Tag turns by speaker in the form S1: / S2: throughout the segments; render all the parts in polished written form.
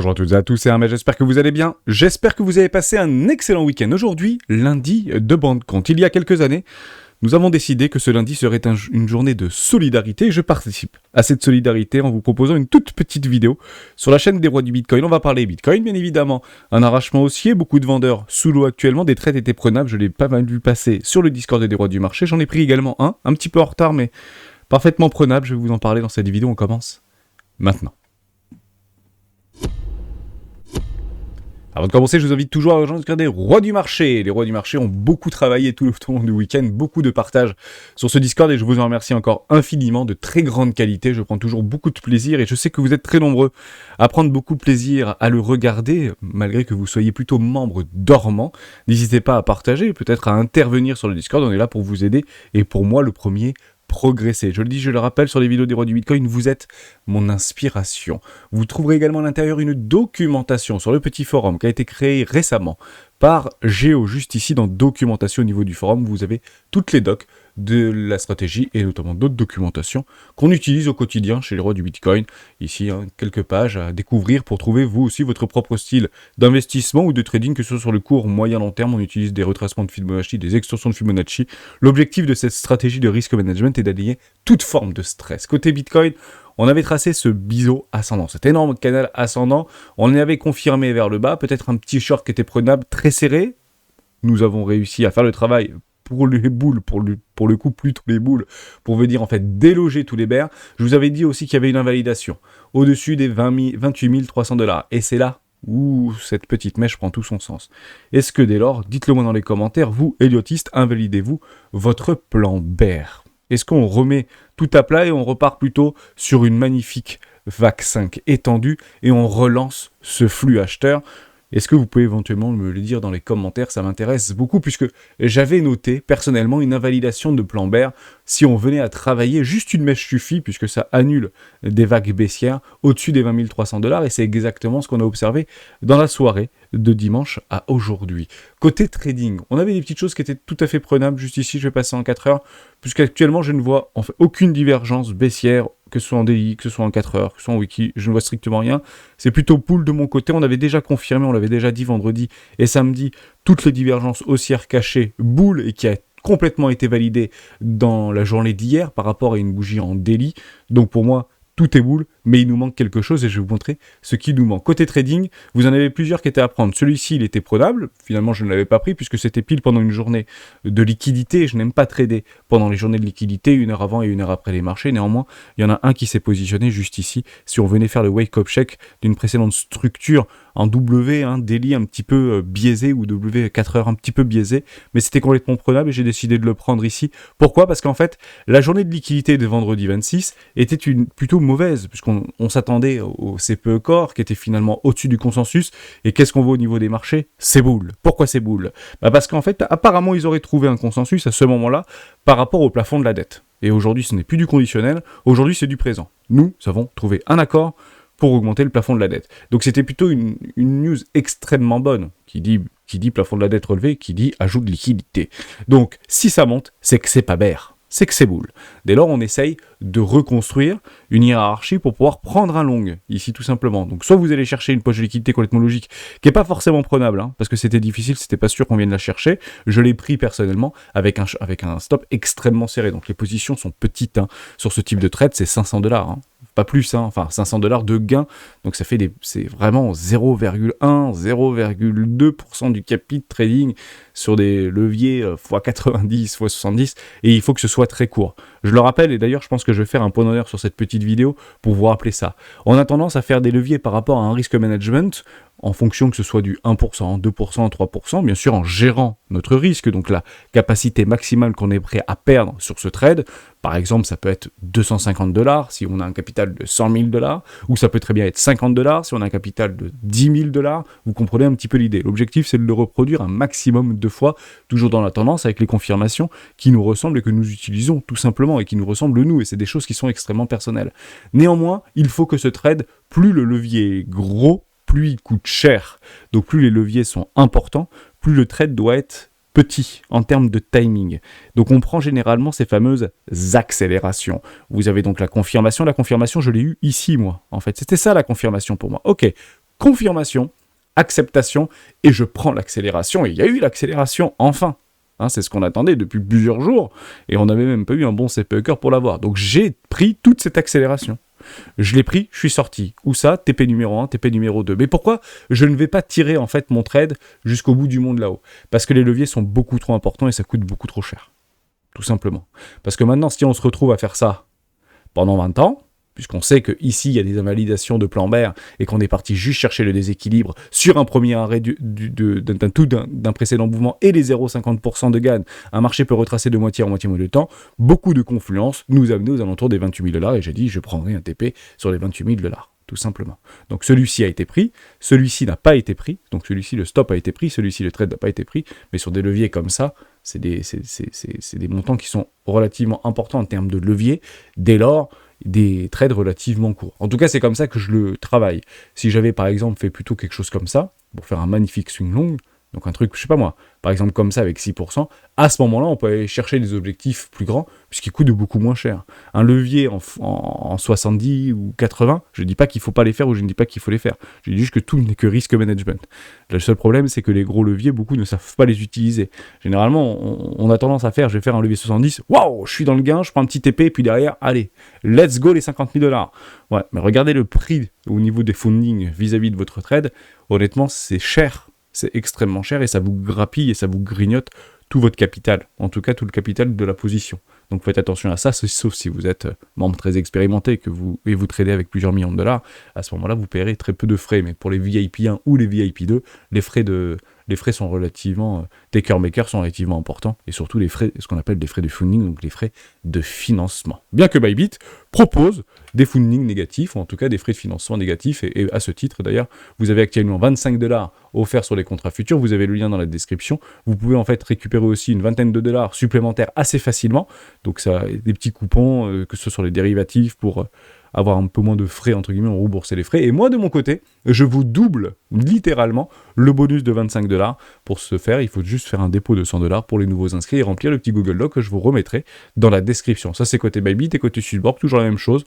S1: Bonjour à toutes et à tous, c'est Hermès, j'espère que vous allez bien. J'espère que vous avez passé un excellent week-end. Aujourd'hui, lundi de bande compte. Il y a quelques années, nous avons décidé que ce lundi serait une journée de solidarité et je participe à cette solidarité en vous proposant une toute petite vidéo sur la chaîne des rois du Bitcoin. On va parler Bitcoin, bien évidemment. Un arrachement haussier, beaucoup de vendeurs sous l'eau actuellement, des trades étaient prenables, je l'ai pas mal vu passer sur le Discord des rois du marché. J'en ai pris également un petit peu en retard, mais parfaitement prenable. Je vais vous en parler dans cette vidéo, on commence maintenant. Avant de commencer, je vous invite toujours à rejoindre des rois du marché. Les rois du marché ont beaucoup travaillé tout au long du week-end, beaucoup de partage sur ce Discord et je vous en remercie encore infiniment, de très grande qualité. Je prends toujours beaucoup de plaisir et je sais que vous êtes très nombreux à prendre beaucoup de plaisir à le regarder, malgré que vous soyez plutôt membre dormant. N'hésitez pas à partager, peut-être à intervenir sur le Discord, on est là pour vous aider et pour moi le premier, progresser. Je le dis, je le rappelle sur les vidéos des rois du Bitcoin, vous êtes mon inspiration. Vous trouverez également à l'intérieur une documentation sur le petit forum qui a été créé récemment par Géo, juste ici dans documentation au niveau du forum, vous avez toutes les docs de la stratégie et notamment d'autres documentations qu'on utilise au quotidien chez les rois du Bitcoin. Ici, quelques pages à découvrir pour trouver vous aussi votre propre style d'investissement ou de trading, que ce soit sur le court, moyen, long terme. On utilise des retracements de Fibonacci, des extensions de Fibonacci. L'objectif de cette stratégie de risk management est d'allier toute forme de stress. Côté Bitcoin, on avait tracé ce biseau ascendant, cet énorme canal ascendant, on avait confirmé vers le bas, peut-être un petit short qui était prenable, très serré. Nous avons réussi à faire le travail pour les boules, pour le coup plutôt les boules, pour venir en fait déloger tous les bears. Je vous avais dit aussi qu'il y avait une invalidation au-dessus des 28 300 $. Et c'est là où cette petite mèche prend tout son sens. Est-ce que dès lors, dites-le moi dans les commentaires, vous, Eliotistes, invalidez-vous votre plan bear? Est-ce qu'on remet tout à plat et on repart plutôt sur une magnifique VAC 5 étendue et on relance ce flux acheteur? Est-ce que vous pouvez éventuellement me le dire dans les commentaires? Ça m'intéresse beaucoup puisque j'avais noté personnellement une invalidation de plan bear si on venait à travailler juste une mèche suffit puisque ça annule des vagues baissières au-dessus des 20 300 $ et c'est exactement ce qu'on a observé dans la soirée de dimanche à aujourd'hui. Côté trading, on avait des petites choses qui étaient tout à fait prenables. Juste ici, je vais passer en 4 heures puisqu'actuellement je ne vois en fait aucune divergence baissière, que ce soit en DI, que ce soit en 4 heures, que ce soit en wiki, je ne vois strictement rien. C'est plutôt pool de mon côté, on avait déjà confirmé, on l'avait déjà dit vendredi et samedi, toutes les divergences haussières cachées, boule et qui a complètement été validée dans la journée d'hier par rapport à une bougie en daily. Donc pour moi, tout est boule, mais il nous manque quelque chose et je vais vous montrer ce qui nous manque. Côté trading, vous en avez plusieurs qui étaient à prendre. Celui-ci, il était prenable. Finalement, je ne l'avais pas pris puisque c'était pile pendant une journée de liquidité. Je n'aime pas trader pendant les journées de liquidité, 1 heure avant et 1 heure après les marchés. Néanmoins, il y en a un qui s'est positionné juste ici. Si on venait faire le wake-up check d'une précédente structure en W, daily un petit peu biaisé ou W 4 heures un petit peu biaisé, mais c'était complètement prenable et j'ai décidé de le prendre ici. Pourquoi? Parce qu'en fait, la journée de liquidité de vendredi 26 était plutôt mauvaise puisqu'on s'attendait au CPE Core qui était finalement au-dessus du consensus. Et qu'est-ce qu'on voit au niveau des marchés? C'est boule. Pourquoi c'est boule? Parce qu'en fait, apparemment, ils auraient trouvé un consensus à ce moment-là par rapport au plafond de la dette. Et aujourd'hui, ce n'est plus du conditionnel, aujourd'hui, c'est du présent. Nous avons trouvé un accord pour augmenter le plafond de la dette. Donc c'était plutôt une news extrêmement bonne, qui dit plafond de la dette relevé, qui dit ajout de liquidité. Donc si ça monte, c'est que c'est pas bear, c'est que c'est boule. Dès lors, on essaye de reconstruire une hiérarchie pour pouvoir prendre un long, ici tout simplement. Donc soit vous allez chercher une poche de liquidité complètement logique, qui n'est pas forcément prenable, parce que c'était difficile, c'était pas sûr qu'on vienne la chercher. Je l'ai pris personnellement avec un stop extrêmement serré. Donc les positions sont petites, sur ce type de trade, c'est 500 $. Pas plus, enfin 500 $ de gain, donc ça fait c'est vraiment 0,1, 0,2% du capital trading sur des leviers x90, x70, et il faut que ce soit très court. Je le rappelle, et d'ailleurs je pense que je vais faire un point d'honneur sur cette petite vidéo pour vous rappeler ça. On a tendance à faire des leviers par rapport à un risk management en fonction que ce soit du 1%, 2%, 3%, bien sûr en gérant notre risque, donc la capacité maximale qu'on est prêt à perdre sur ce trade. Par exemple, ça peut être 250 $ si on a un capital de 100 000 $, ou ça peut très bien être 50 $ si on a un capital de 10 000 $. Vous comprenez un petit peu l'idée. L'objectif, c'est de le reproduire un maximum de fois, toujours dans la tendance, avec les confirmations qui nous ressemblent et que nous utilisons tout simplement, et qui nous ressemblent nous, et c'est des choses qui sont extrêmement personnelles. Néanmoins, il faut que ce trade, plus le levier est gros, plus il coûte cher. Donc plus les leviers sont importants, plus le trade doit être petit en termes de timing. Donc on prend généralement ces fameuses accélérations. Vous avez donc la confirmation. La confirmation, je l'ai eu ici, moi. En fait, c'était ça la confirmation pour moi. Ok, confirmation, acceptation, et je prends l'accélération. Et il y a eu l'accélération, enfin. Hein, c'est ce qu'on attendait depuis plusieurs jours, et on n'avait même pas eu un bon CPE pour l'avoir. Donc j'ai pris toute cette accélération. Je l'ai pris, je suis sorti. Où ça? TP numéro 1, TP numéro 2. Mais pourquoi je ne vais pas tirer en fait mon trade jusqu'au bout du monde là-haut? Parce que les leviers sont beaucoup trop importants et ça coûte beaucoup trop cher. Tout simplement. Parce que maintenant, si on se retrouve à faire ça pendant 20 ans, puisqu'on sait qu'ici, il y a des invalidations de plan Baird et qu'on est parti juste chercher le déséquilibre sur un premier arrêt d'un précédent mouvement et les 0,50% de gain, un marché peut retracer de moitié en moitié de temps, beaucoup de confluence nous amenait aux alentours des 28 000 $, et j'ai dit, je prendrai un TP sur les 28 000 $, tout simplement. Donc celui-ci a été pris, celui-ci n'a pas été pris, donc celui-ci, le stop a été pris, celui-ci, le trade n'a pas été pris, mais sur des leviers comme ça, c'est des montants qui sont relativement importants en termes de levier, dès lors, des trades relativement courts. En tout cas, c'est comme ça que je le travaille. Si j'avais par exemple fait plutôt quelque chose comme ça, pour faire un magnifique swing long, donc un truc, je sais pas moi, par exemple comme ça avec 6%, à ce moment-là, on peut aller chercher des objectifs plus grands, puisqu'ils coûtent beaucoup moins cher. Un levier en 70 ou 80, je ne dis pas qu'il ne faut pas les faire ou je ne dis pas qu'il faut les faire. Je dis juste que tout n'est que risque management. Le seul problème, c'est que les gros leviers, beaucoup ne savent pas les utiliser. Généralement, on a tendance à faire, je vais faire un levier 70, waouh, je suis dans le gain, je prends un petit TP, et puis derrière, allez, let's go les 50 000 $. Ouais, mais regardez le prix au niveau des fundings vis-à-vis de votre trade, honnêtement, c'est cher. C'est extrêmement cher et ça vous grappille et ça vous grignote tout votre capital, en tout cas tout le capital de la position. Donc faites attention à ça, sauf si vous êtes membre très expérimenté et vous tradez avec plusieurs millions de $, à ce moment-là vous paierez très peu de frais, mais pour les VIP 1 ou les VIP 2, les frais sont relativement, taker-maker sont relativement importants, et surtout les frais, ce qu'on appelle des frais de funding, donc les frais de financement. Bien que Bybit propose des fundings négatifs, ou en tout cas des frais de financement négatifs, et à ce titre d'ailleurs, vous avez actuellement 25 $ offerts sur les contrats futurs, vous avez le lien dans la description, vous pouvez en fait récupérer aussi une vingtaine de dollars supplémentaires assez facilement, donc ça, des petits coupons, que ce soit sur les dérivatifs pour avoir un peu moins de frais, entre guillemets, on rembourser les frais. Et moi, de mon côté, je vous double littéralement le bonus de 25 $. Pour ce faire, il faut juste faire un dépôt de 100 $ pour les nouveaux inscrits et remplir le petit Google Doc que je vous remettrai dans la description. Ça, c'est côté Bybit et côté Swissborg, toujours la même chose.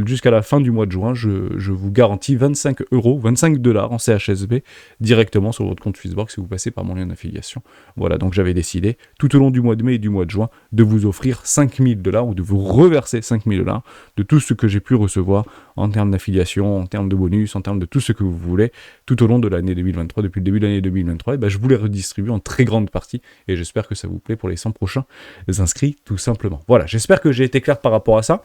S1: Jusqu'à la fin du mois de juin, je vous garantis 25 $, en CHSB directement sur votre compte Swissborg si vous passez par mon lien d'affiliation. Voilà, donc j'avais décidé, tout au long du mois de mai et du mois de juin, de vous offrir 5 000 $ ou de vous reverser 5 000 $ de tout ce que j'ai pu recevoir en termes d'affiliation, en termes de bonus, en termes de tout ce que vous voulez, tout au long de l'année 2023, depuis le début de l'année 2023, et ben je vous les redistribue en très grande partie, et j'espère que ça vous plaît pour les 100 prochains inscrits, tout simplement. Voilà, j'espère que j'ai été clair par rapport à ça.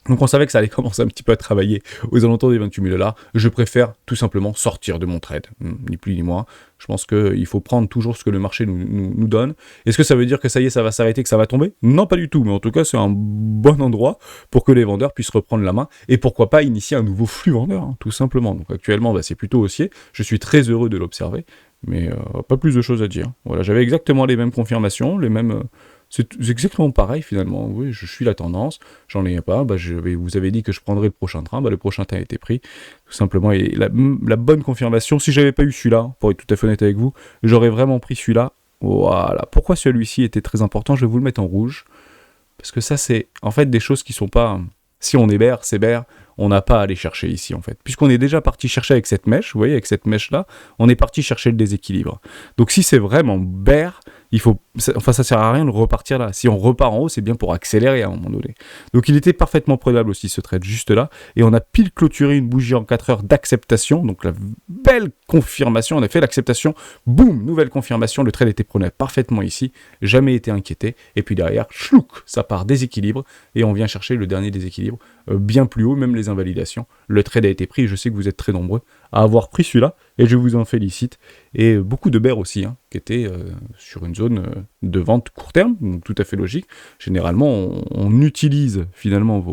S1: Donc on savait que ça allait commencer un petit peu à travailler aux alentours des 28 000 $. Je préfère tout simplement sortir de mon trade, ni plus ni moins. Je pense qu'il faut prendre toujours ce que le marché nous donne. Est-ce que ça veut dire que ça y est, ça va s'arrêter, que ça va tomber? Non, pas du tout, mais en tout cas c'est un bon endroit pour que les vendeurs puissent reprendre la main et pourquoi pas initier un nouveau flux vendeur, hein, tout simplement. Donc actuellement c'est plutôt haussier, je suis très heureux de l'observer, mais pas plus de choses à dire. Voilà, j'avais exactement les mêmes confirmations, les mêmes... C'est exactement pareil finalement, oui, je suis la tendance, j'en ai pas, vous avez dit que je prendrais le prochain train, le prochain train a été pris, tout simplement, et la bonne confirmation, si j'avais pas eu celui-là, pour être tout à fait honnête avec vous, j'aurais vraiment pris celui-là, voilà. Pourquoi celui-ci était très important, je vais vous le mettre en rouge, parce que ça c'est en fait des choses qui sont pas, si on est bear, c'est bear, on n'a pas à aller chercher ici en fait, puisqu'on est déjà parti chercher avec cette mèche, vous voyez, avec cette mèche-là, on est parti chercher le déséquilibre, donc si c'est vraiment bear, ça sert à rien de repartir là. Si on repart en haut, c'est bien pour accélérer à un moment donné. Donc il était parfaitement prenable aussi ce trade juste là. Et on a pile clôturé une bougie en 4 heures d'acceptation. Donc la belle confirmation, on a fait l'acceptation. Boum, nouvelle confirmation. Le trade était prenable parfaitement ici. Jamais été inquiété. Et puis derrière, chlouk, ça part déséquilibre. Et on vient chercher le dernier déséquilibre bien plus haut, même les invalidations. Le trade a été pris. Je sais que vous êtes très nombreux à avoir pris celui-là. Et je vous en félicite. Et beaucoup de bears aussi, hein, qui étaient sur une zone de vente court terme, donc tout à fait logique. Généralement, on utilise finalement,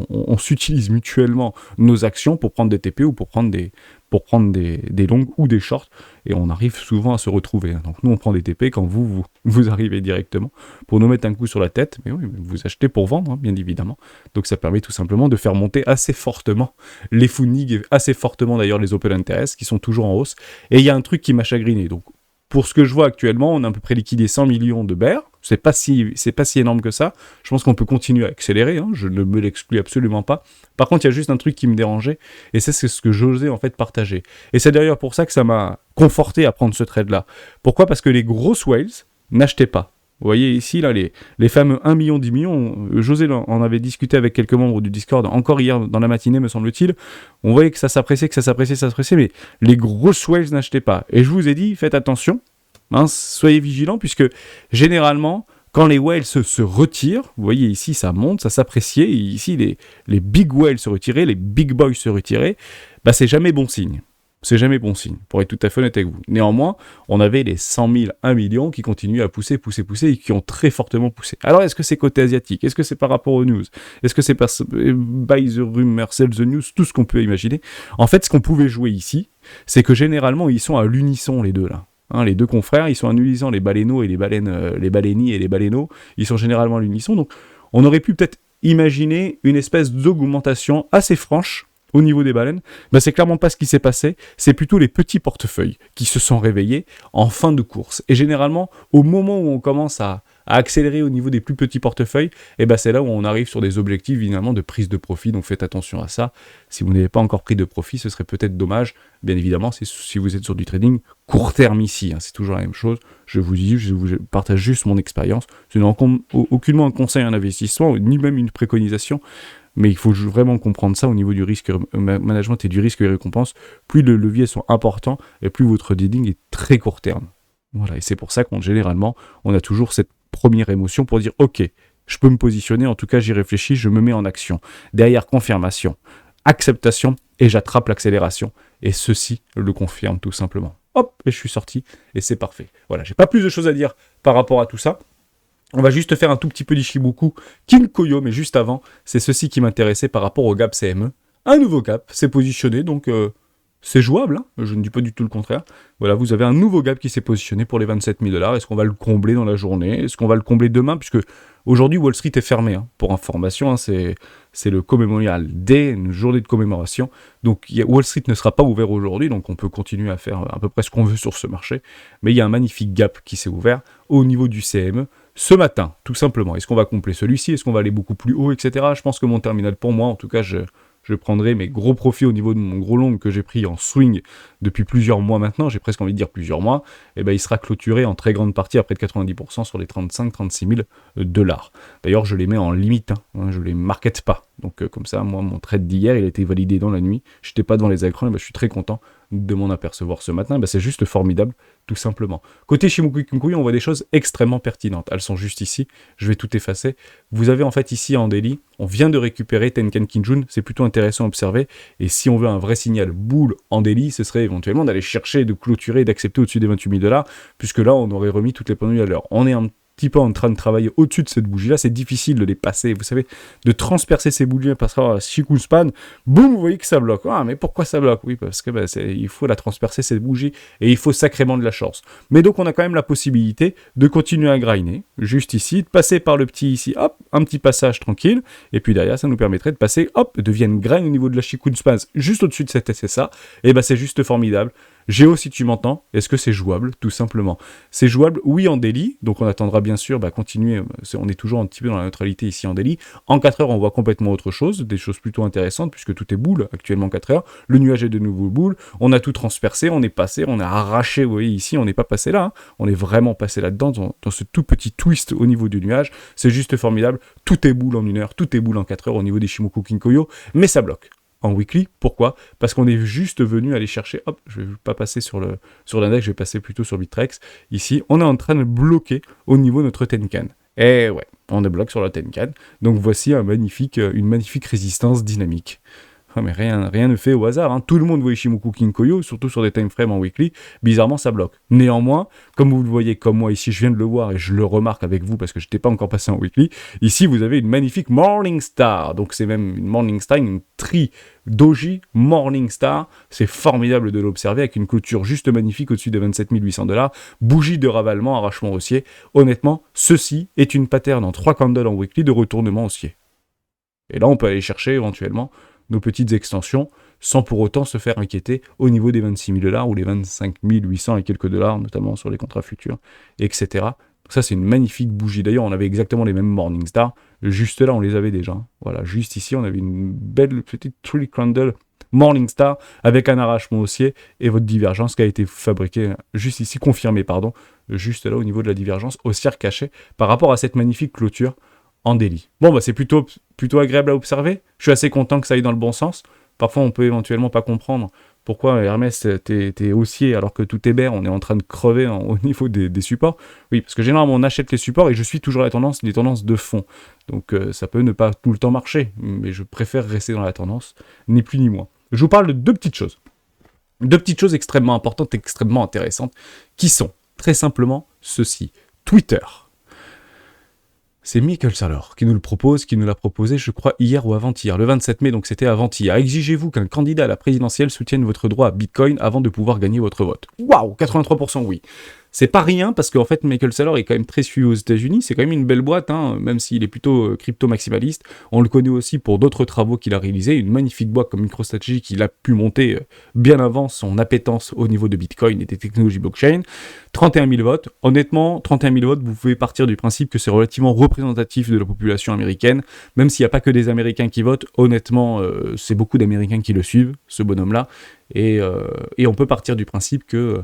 S1: on s'utilise mutuellement nos actions pour prendre des TP ou pour prendre des longues ou des shorts, et on arrive souvent à se retrouver. Donc nous, on prend des TP quand vous arrivez directement pour nous mettre un coup sur la tête, mais oui, vous achetez pour vendre, hein, bien évidemment. Donc ça permet tout simplement de faire monter assez fortement les fundings, et assez fortement d'ailleurs les open interest, qui sont toujours en hausse. Et il y a un truc qui m'a chagriné, donc pour ce que je vois actuellement, on a à peu près liquidé 100 millions de bears, c'est pas si énorme que ça. Je pense qu'on peut continuer à accélérer, hein, je ne me l'exclus absolument pas. Par contre, il y a juste un truc qui me dérangeait, et c'est ce que j'osais en fait partager. Et c'est d'ailleurs pour ça que ça m'a conforté à prendre ce trade-là. Pourquoi ? Parce que les grosses whales n'achetaient pas. Vous voyez ici, là, les fameux 1 million, 10 millions, José en avait discuté avec quelques membres du Discord, encore hier dans la matinée, me semble-t-il. On voyait que ça s'appréciait, mais les grosses whales n'achetaient pas. Et je vous ai dit, faites attention, hein, soyez vigilants, puisque généralement, quand les whales se retirent, vous voyez ici, ça monte, ça s'appréciait, et ici, les big whales se retiraient, les big boys se retiraient, bah c'est jamais bon signe. C'est jamais bon signe, pour être tout à fait honnête avec vous. Néanmoins, on avait les 100 000, 1 million qui continuent à pousser, et qui ont très fortement poussé. Alors, est-ce que c'est côté asiatique ? Est-ce que c'est par rapport aux news ? Est-ce que c'est par buy the rumor, sell the news ? Tout ce qu'on peut imaginer. En fait, ce qu'on pouvait jouer ici, c'est que généralement, ils sont à l'unisson, les deux là. Hein, les deux confrères, ils sont à l'unisson, les baleineaux et les baleines, les baleinis et les baleineaux, ils sont généralement à l'unisson. Donc, on aurait pu peut-être imaginer une espèce d'augmentation assez franche au niveau des baleines. Ben, c'est clairement pas ce qui s'est passé, c'est plutôt les petits portefeuilles qui se sont réveillés en fin de course. Et généralement, au moment où on commence à accélérer au niveau des plus petits portefeuilles, et ben c'est là où on arrive sur des objectifs évidemment de prise de profit, donc faites attention à ça. Si vous n'avez pas encore pris de profit, ce serait peut-être dommage, bien évidemment, si vous êtes sur du trading court terme ici, hein, c'est toujours la même chose, je vous partage juste mon expérience, ce n'est aucunement un conseil en investissement, ni même une préconisation, mais il faut vraiment comprendre ça au niveau du risque management et du risque et récompense. Plus les leviers sont importants et plus votre trading est très court terme. Voilà, et c'est pour ça généralement, on a toujours cette première émotion pour dire « Ok, je peux me positionner, en tout cas j'y réfléchis, je me mets en action. » Derrière, confirmation, acceptation, et j'attrape l'accélération. Et ceci le confirme tout simplement. Hop, et je suis sorti, et c'est parfait. Voilà, j'ai pas plus de choses à dire par rapport à tout ça. On va juste faire un tout petit peu d'Ishimoku Kinkoyo, mais juste avant, c'est ceci qui m'intéressait par rapport au gap CME. Un nouveau gap s'est positionné, donc c'est jouable, hein, je ne dis pas du tout le contraire. Voilà, vous avez un nouveau gap qui s'est positionné pour les 27 000 $. Est-ce qu'on va le combler dans la journée ? Est-ce qu'on va le combler demain ? Puisque aujourd'hui, Wall Street est fermé. Hein. Pour information, hein, c'est le Commémorial Day, une journée de commémoration. Donc Wall Street ne sera pas ouvert aujourd'hui, donc on peut continuer à faire à peu près ce qu'on veut sur ce marché. Mais il y a un magnifique gap qui s'est ouvert au niveau du CME. Ce matin, tout simplement. Est-ce qu'on va combler celui-ci ? Est-ce qu'on va aller beaucoup plus haut, etc. Je pense que mon terminal, pour moi, en tout cas, je prendrai mes gros profits au niveau de mon gros long que j'ai pris en swing depuis plusieurs mois maintenant, j'ai presque envie de dire plusieurs mois, et ben il sera clôturé en très grande partie à près de 90% sur les 35-36 000 $. D'ailleurs, je les mets en limite, hein, je les market pas. Donc comme ça, moi, mon trade d'hier, il a été validé dans la nuit, je n'étais pas devant les écrans, et ben, je suis très content de m'en apercevoir ce matin, ben, c'est juste formidable, tout simplement. Côté Ishimoku Kinkoyo, on voit des choses extrêmement pertinentes, elles sont juste ici, je vais tout effacer. Vous avez en fait ici en daily, on vient de récupérer Tenkan Kijun, c'est plutôt intéressant à observer, et si on veut un vrai signal boule en daily, ce serait éventuellement d'aller chercher, de clôturer, d'accepter au-dessus des 28 000 $, puisque là, on aurait remis toutes les pendules à l'heure. On est un petit peu en train de travailler au-dessus de cette bougie-là, c'est difficile de les passer, vous savez, de transpercer ces bougies parce que chic ou span, boum, vous voyez que ça bloque. Ah, mais pourquoi ça bloque ? Oui, parce que il faut la transpercer cette bougie, et il faut sacrément de la chance. Mais donc, on a quand même la possibilité de continuer à grinder, juste ici, de passer par le petit ici, hop, un petit passage tranquille, et puis derrière, ça nous permettrait de passer, hop, devienne grain au niveau de la chic ou span, juste au-dessus de cette SSA, et ben c'est juste formidable. Géo, si tu m'entends, est-ce que c'est jouable ? Tout simplement. C'est jouable, oui, en daily, donc on attendra bien sûr, continuer, on est toujours un petit peu dans la neutralité ici en daily. En 4 heures, on voit complètement autre chose, des choses plutôt intéressantes, puisque tout est boule actuellement en 4 heures. Le nuage est de nouveau boule, on a tout transpercé, on est passé, on a arraché, vous voyez ici, on n'est pas passé là, hein. On est vraiment passé là-dedans, dans ce tout petit twist au niveau du nuage. C'est juste formidable, tout est boule en 1 heure, tout est boule en 4 heures au niveau des Ishimoku Kinkoyo, mais ça bloque. En weekly, pourquoi ? Parce qu'on est juste venu aller chercher, hop, je vais pas passer sur l'index, je vais passer plutôt sur Bittrex. Ici, on est en train de bloquer au niveau de notre Tenkan. Et ouais, on est bloqué sur la Tenkan. Donc voici une magnifique résistance dynamique. Ah, mais rien ne fait au hasard, hein. Tout le monde voit Ishimoku Kinkoyo, surtout sur des time frames en weekly, bizarrement ça bloque. Néanmoins, comme vous le voyez comme moi ici, je viens de le voir et je le remarque avec vous parce que je n'étais pas encore passé en weekly, ici vous avez une magnifique Morning Star, donc c'est même une Morning Star, une Doji Morning Star, c'est formidable de l'observer avec une clôture juste magnifique au-dessus des 27 800 $, bougie de ravalement, arrachement haussier. Honnêtement, ceci est une pattern en 3 candles en weekly de retournement haussier. Et là on peut aller chercher éventuellement nos petites extensions, sans pour autant se faire inquiéter au niveau des 26 000 $ ou les 25 800 et quelques dollars, notamment sur les contrats futurs, etc. Ça, c'est une magnifique bougie. D'ailleurs, on avait exactement les mêmes Morningstar. Juste là, on les avait déjà. Voilà, juste ici, on avait une belle petite Tree Candle Morningstar avec un arrachement haussier et votre divergence qui a été fabriquée juste ici, confirmée, pardon, juste là au niveau de la divergence haussière cachée par rapport à cette magnifique clôture en daily. Bon, bah c'est plutôt agréable à observer. Je suis assez content que ça aille dans le bon sens. Parfois, on peut éventuellement pas comprendre pourquoi Hermès t'es haussier alors que tout est bear, on est en train de crever au niveau des supports. Oui, parce que généralement, on achète les supports et je suis toujours les tendances de fond. Donc, ça peut ne pas tout le temps marcher, mais je préfère rester dans la tendance, ni plus ni moins. Je vous parle de deux petites choses. Deux petites choses extrêmement importantes, extrêmement intéressantes, qui sont très simplement ceci. Twitter. C'est Michael Saylor qui nous le propose, qui nous l'a proposé, je crois, hier ou avant-hier, le 27 mai, donc c'était avant-hier. Exigez-vous qu'un candidat à la présidentielle soutienne votre droit à Bitcoin avant de pouvoir gagner votre vote. Waouh, 83% oui. C'est pas rien parce qu'en fait, Michael Saylor est quand même très suivi aux États-Unis. C'est quand même une belle boîte, hein, même s'il est plutôt crypto-maximaliste. On le connaît aussi pour d'autres travaux qu'il a réalisés. Une magnifique boîte comme MicroStrategy qu'il a pu monter bien avant son appétence au niveau de Bitcoin et des technologies blockchain. 31 000 votes. Honnêtement, 31 000 votes, vous pouvez partir du principe que c'est relativement représentatif de la population américaine. Même s'il n'y a pas que des Américains qui votent, honnêtement, c'est beaucoup d'Américains qui le suivent, ce bonhomme-là. Et on peut partir du principe que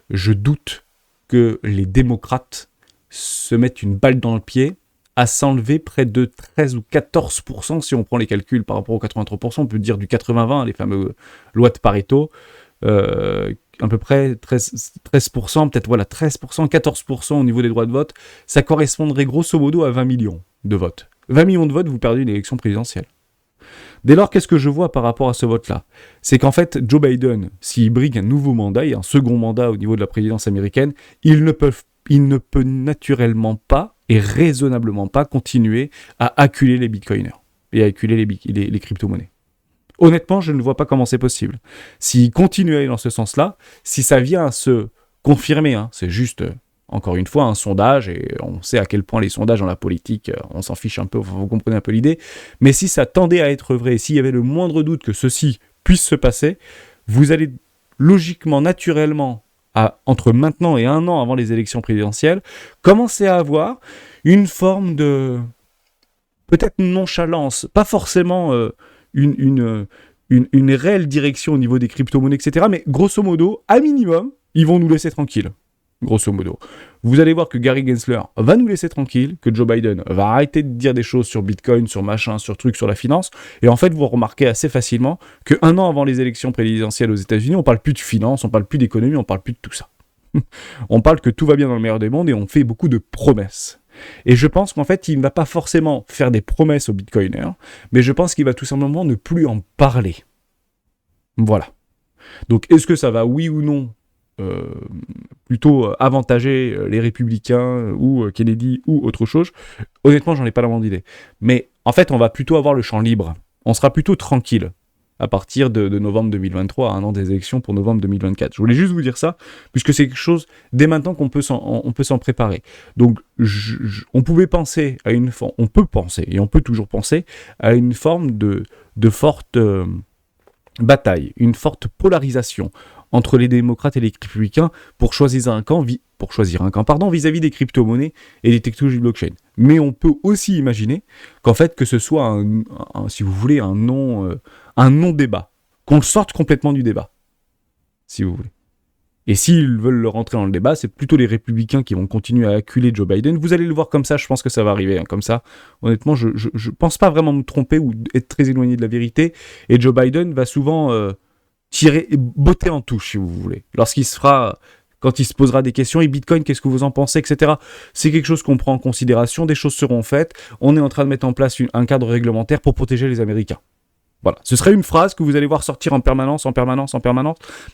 S1: je doute que les démocrates se mettent une balle dans le pied à s'enlever près de 13 ou 14%, si on prend les calculs par rapport aux 83%, on peut dire du 80-20, les fameuses lois de Pareto, à peu près 13%, peut-être voilà 13%, 14% au niveau des droits de vote, ça correspondrait grosso modo à 20 millions de votes. 20 millions de votes, vous perdez une élection présidentielle. Dès lors, qu'est-ce que je vois par rapport à ce vote-là ? C'est qu'en fait, Joe Biden, s'il brigue un nouveau mandat, et un second mandat au niveau de la présidence américaine, il ne peut naturellement pas et raisonnablement pas continuer à acculer les bitcoiners et à acculer les crypto-monnaies. Honnêtement, je ne vois pas comment c'est possible. S'il continue à aller dans ce sens-là, si ça vient à se confirmer, hein, c'est juste... Encore une fois, un sondage, et on sait à quel point les sondages dans la politique, on s'en fiche un peu, vous comprenez un peu l'idée, mais si ça tendait à être vrai, s'il y avait le moindre doute que ceci puisse se passer, vous allez logiquement, naturellement, entre maintenant et 1 an avant les élections présidentielles, commencer à avoir une forme de, peut-être nonchalance, pas forcément une réelle direction au niveau des crypto-monnaies, etc., mais grosso modo, à minimum, ils vont nous laisser tranquilles. Grosso modo. Vous allez voir que Gary Gensler va nous laisser tranquille, que Joe Biden va arrêter de dire des choses sur Bitcoin, sur machin, sur trucs, sur la finance, et en fait, vous remarquez assez facilement que 1 an avant les élections présidentielles aux États-Unis, on parle plus de finance, on parle plus d'économie, on parle plus de tout ça. On parle que tout va bien dans le meilleur des mondes et on fait beaucoup de promesses. Et je pense qu'en fait, il ne va pas forcément faire des promesses aux Bitcoiners, mais je pense qu'il va tout simplement ne plus en parler. Voilà. Donc, est-ce que ça va, oui ou non, plutôt avantager les républicains ou Kennedy ou autre chose, honnêtement j'en ai pas la moindre idée. Mais en fait on va plutôt avoir le champ libre, on sera plutôt tranquille à partir de novembre 2023, à 1 an des élections pour novembre 2024. Je voulais juste vous dire ça, puisque c'est quelque chose dès maintenant qu'on peut s'en préparer. Donc on pouvait penser à une forme, on peut penser, et on peut toujours penser à une forme de forte bataille, une forte polarisation entre les démocrates et les républicains pour choisir un camp vis-à-vis des crypto-monnaies et des technologies blockchain. Mais on peut aussi imaginer qu'en fait que ce soit si vous voulez un non-débat, qu'on le sorte complètement du débat, si vous voulez. Et s'ils veulent le rentrer dans le débat, c'est plutôt les républicains qui vont continuer à acculer Joe Biden. Vous allez le voir comme ça, je pense que ça va arriver, hein, comme ça. Honnêtement, je pense pas vraiment me tromper ou être très éloigné de la vérité. Et Joe Biden va souvent botter en touche, si vous voulez. Quand il se posera des questions, et Bitcoin, qu'est-ce que vous en pensez, etc. C'est quelque chose qu'on prend en considération, des choses seront faites. On est en train de mettre en place un cadre réglementaire pour protéger les Américains. Voilà, ce serait une phrase que vous allez voir sortir en permanence,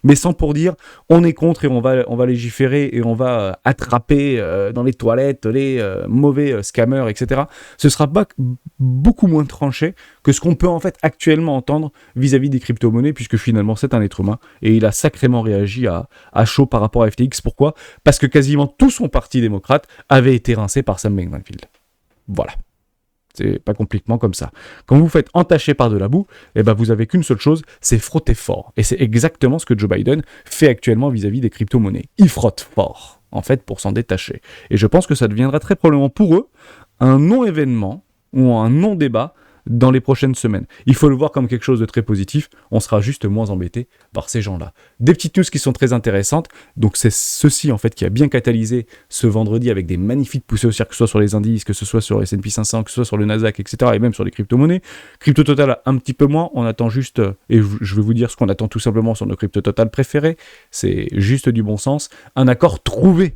S1: mais sans pour dire on est contre et on va légiférer et on va attraper dans les toilettes les mauvais scammers, etc. Ce sera beaucoup moins tranché que ce qu'on peut en fait actuellement entendre vis-à-vis des crypto-monnaies, puisque finalement c'est un être humain et il a sacrément réagi à chaud par rapport à FTX. Pourquoi ? Parce que quasiment tout son parti démocrate avait été rincé par Sam Bankman-Fried. Voilà. C'est pas complètement comme ça. Quand vous faites entacher par de la boue, vous avez qu'une seule chose, c'est frotter fort. Et c'est exactement ce que Joe Biden fait actuellement vis-à-vis des crypto-monnaies. Il frotte fort. en fait, pour s'en détacher. Et je pense que ça deviendra très probablement pour eux un non-événement ou un non-débat dans les prochaines semaines. Il faut le voir comme quelque chose de très positif, on sera juste moins embêté par ces gens-là. Des petites news qui sont très intéressantes, donc c'est ceci en fait qui a bien catalysé ce vendredi avec des magnifiques poussées haussières, que ce soit sur les indices, que ce soit sur S&P 500, que ce soit sur le Nasdaq, etc. et même sur les crypto-monnaies. Crypto Total un petit peu moins, on attend juste, et je vais vous dire ce qu'on attend tout simplement sur nos crypto Total préférés, c'est juste du bon sens, un accord trouvé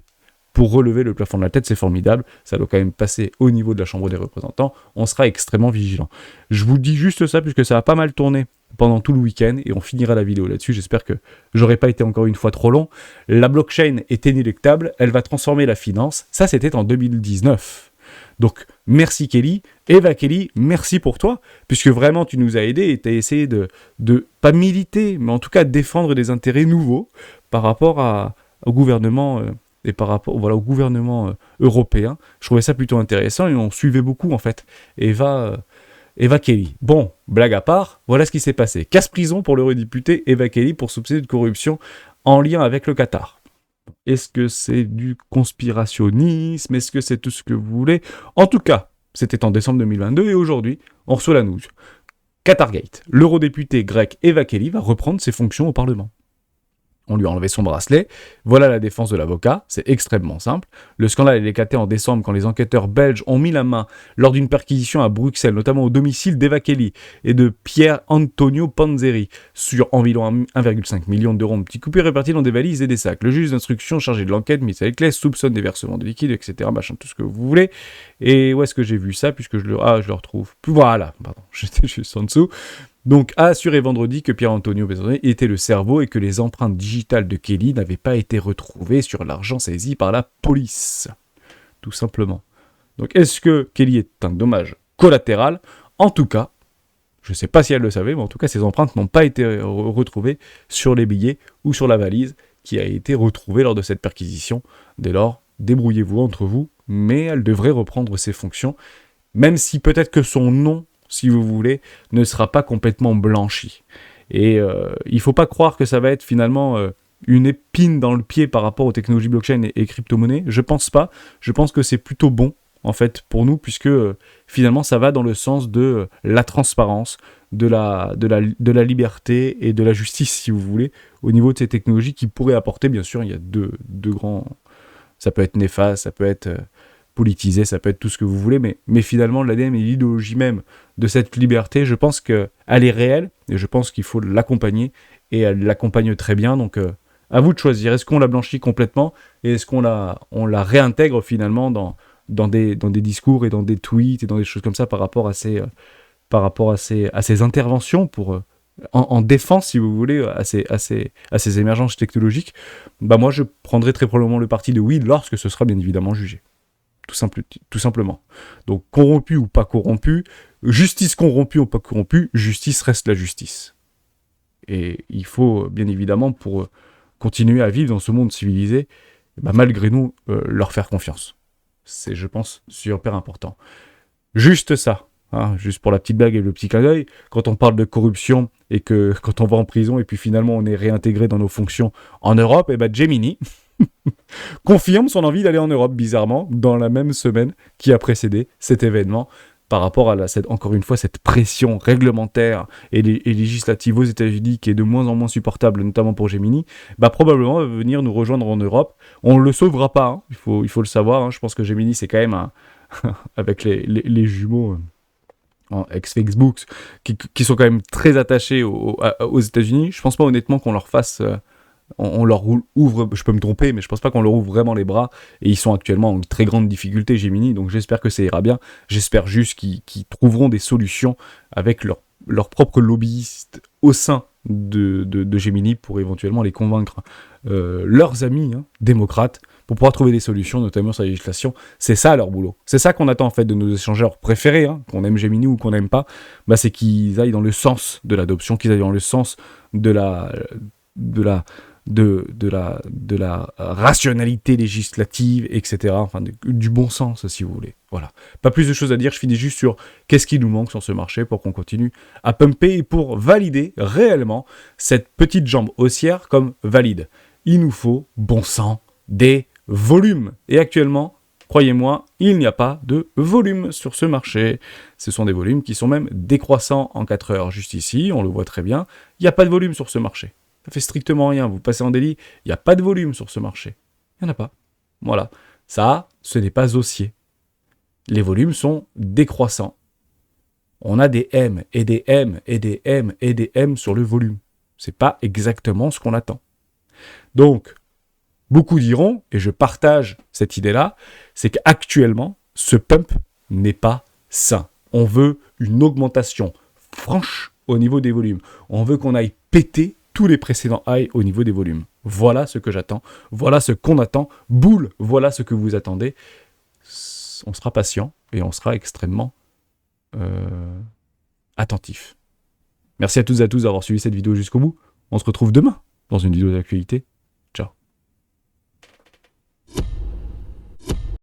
S1: pour relever le plafond de la tête, c'est formidable. Ça doit quand même passer au niveau de la Chambre des représentants. On sera extrêmement vigilant. Je vous dis juste ça, puisque ça a pas mal tourné pendant tout le week-end, et on finira la vidéo là-dessus. J'espère que j'aurai pas été encore une fois trop long. La blockchain est inéluctable, elle va transformer la finance. Ça, c'était en 2019. Donc, merci Kelly. Eva Kelly, merci pour toi, puisque vraiment tu nous as aidés et tu as essayé de pas militer, mais en tout cas défendre des intérêts nouveaux par rapport au gouvernement et par rapport au gouvernement européen. Je trouvais ça plutôt intéressant et on suivait beaucoup en fait Eva Kelly. Bon, blague à part, voilà ce qui s'est passé. Casse-prison pour l'eurodéputé Eva Kelly pour soupçonner de corruption en lien avec le Qatar. Est-ce que c'est du conspirationnisme? Est-ce que c'est tout ce que vous voulez? En tout cas, c'était en décembre 2022 et aujourd'hui, on reçoit la news. Qatargate. L'eurodéputé grec Eva Kelly va reprendre ses fonctions au Parlement. On lui a enlevé son bracelet. Voilà la défense de l'avocat. C'est extrêmement simple. Le scandale est éclaté en décembre quand les enquêteurs belges ont mis la main lors d'une perquisition à Bruxelles, notamment au domicile d'Eva Kelly et de Pierre Antonio Panzeri, sur environ 1,5 million d'euros en petits coupures répartis dans des valises et des sacs. Le juge d'instruction chargé de l'enquête, Michael Claes, soupçonne des versements de liquide, etc. Machin, tout ce que vous voulez. Et où est-ce que j'ai vu ça, puisque je le retrouve. Voilà, pardon, j'étais juste en dessous. Donc, a assuré vendredi que Pierre-Antonio Panzeri était le cerveau et que les empreintes digitales de Kelly n'avaient pas été retrouvées sur l'argent saisi par la police. Tout simplement. Donc, est-ce que Kelly est un dommage collatéral? En tout cas, je ne sais pas si elle le savait, mais en tout cas, ces empreintes n'ont pas été retrouvées sur les billets ou sur la valise qui a été retrouvée lors de cette perquisition. Dès lors, débrouillez-vous entre vous, mais elle devrait reprendre ses fonctions, même si peut-être que son nom, si vous voulez, ne sera pas complètement blanchi. Et il ne faut pas croire que ça va être finalement une épine dans le pied par rapport aux technologies blockchain et crypto-monnaies. Je pense pas. Je pense que c'est plutôt bon, en fait, pour nous, puisque finalement, ça va dans le sens de la transparence, de la liberté et de la justice, si vous voulez, au niveau de ces technologies qui pourraient apporter, bien sûr, il y a deux grands... Ça peut être néfaste, ça peut être... politisé, ça peut être tout ce que vous voulez, mais finalement l'ADN et l'idéologie même de cette liberté, je pense qu'elle est réelle, et je pense qu'il faut l'accompagner, et elle l'accompagne très bien, donc à vous de choisir, est-ce qu'on la blanchit complètement, et est-ce qu'on la réintègre finalement dans des discours et dans des tweets et dans des choses comme ça par rapport à ces interventions pour... En défense, si vous voulez, à ces émergences technologiques, bah moi je prendrai très probablement le parti de oui lorsque ce sera bien évidemment jugé. Tout simplement. Donc, corrompu ou pas corrompu, justice corrompue ou pas corrompue, justice reste la justice. Et il faut, bien évidemment, pour continuer à vivre dans ce monde civilisé, bah, malgré nous, leur faire confiance. C'est, je pense, super important. Juste ça, hein, juste pour la petite blague et le petit clin d'œil, quand on parle de corruption et que quand on va en prison et puis finalement on est réintégré dans nos fonctions en Europe, et bah Gemini... confirme son envie d'aller en Europe, bizarrement, dans la même semaine qui a précédé cet événement, par rapport à encore une fois cette pression réglementaire et législative aux États-Unis qui est de moins en moins supportable, notamment pour Gemini, bah probablement va venir nous rejoindre en Europe. On ne le sauvera pas, hein, il faut le savoir. Hein. Je pense que Gemini, c'est quand même avec les jumeaux en ex-Facebook qui sont quand même très attachés aux États-Unis. Je pense pas honnêtement qu'on leur fasse... on leur ouvre, je peux me tromper, mais je pense pas qu'on leur ouvre vraiment les bras, et ils sont actuellement en très grande difficulté, Gemini, donc j'espère que ça ira bien, j'espère juste qu'ils trouveront des solutions avec leurs propres lobbyistes au sein de Gemini pour éventuellement les convaincre, leurs amis démocrates, pour pouvoir trouver des solutions, notamment sur la législation. C'est ça leur boulot, c'est ça qu'on attend en fait de nos échangeurs préférés, qu'on aime Gemini ou qu'on n'aime pas, bah, c'est qu'ils aillent dans le sens de l'adoption, qu'ils aillent dans le sens de la rationalité législative, etc. Enfin, du bon sens, si vous voulez. Voilà. Pas plus de choses à dire, je finis juste sur qu'est-ce qui nous manque sur ce marché pour qu'on continue à pumper et pour valider réellement cette petite jambe haussière comme valide. Il nous faut, bon sang, des volume. Et actuellement, croyez-moi, il n'y a pas de volume sur ce marché. Ce sont des volumes qui sont même décroissants en 4 heures. Juste ici, on le voit très bien, il n'y a pas de volume sur ce marché. Ça fait strictement rien. Vous passez en daily, il n'y a pas de volume sur ce marché. Il n'y en a pas. Voilà. Ça, ce n'est pas haussier. Les volumes sont décroissants. On a des M et des M et des M et des M sur le volume. C'est pas exactement ce qu'on attend. Donc, beaucoup diront, et je partage cette idée-là, c'est qu'actuellement, ce pump n'est pas sain. On veut une augmentation franche au niveau des volumes. On veut qu'on aille péter tous les précédents highs au niveau des volumes. Voilà ce que j'attends. Voilà ce qu'on attend. Boule, voilà ce que vous attendez. On sera patient et on sera extrêmement attentif. Merci à toutes et à tous d'avoir suivi cette vidéo jusqu'au bout. On se retrouve demain dans une vidéo d'actualité.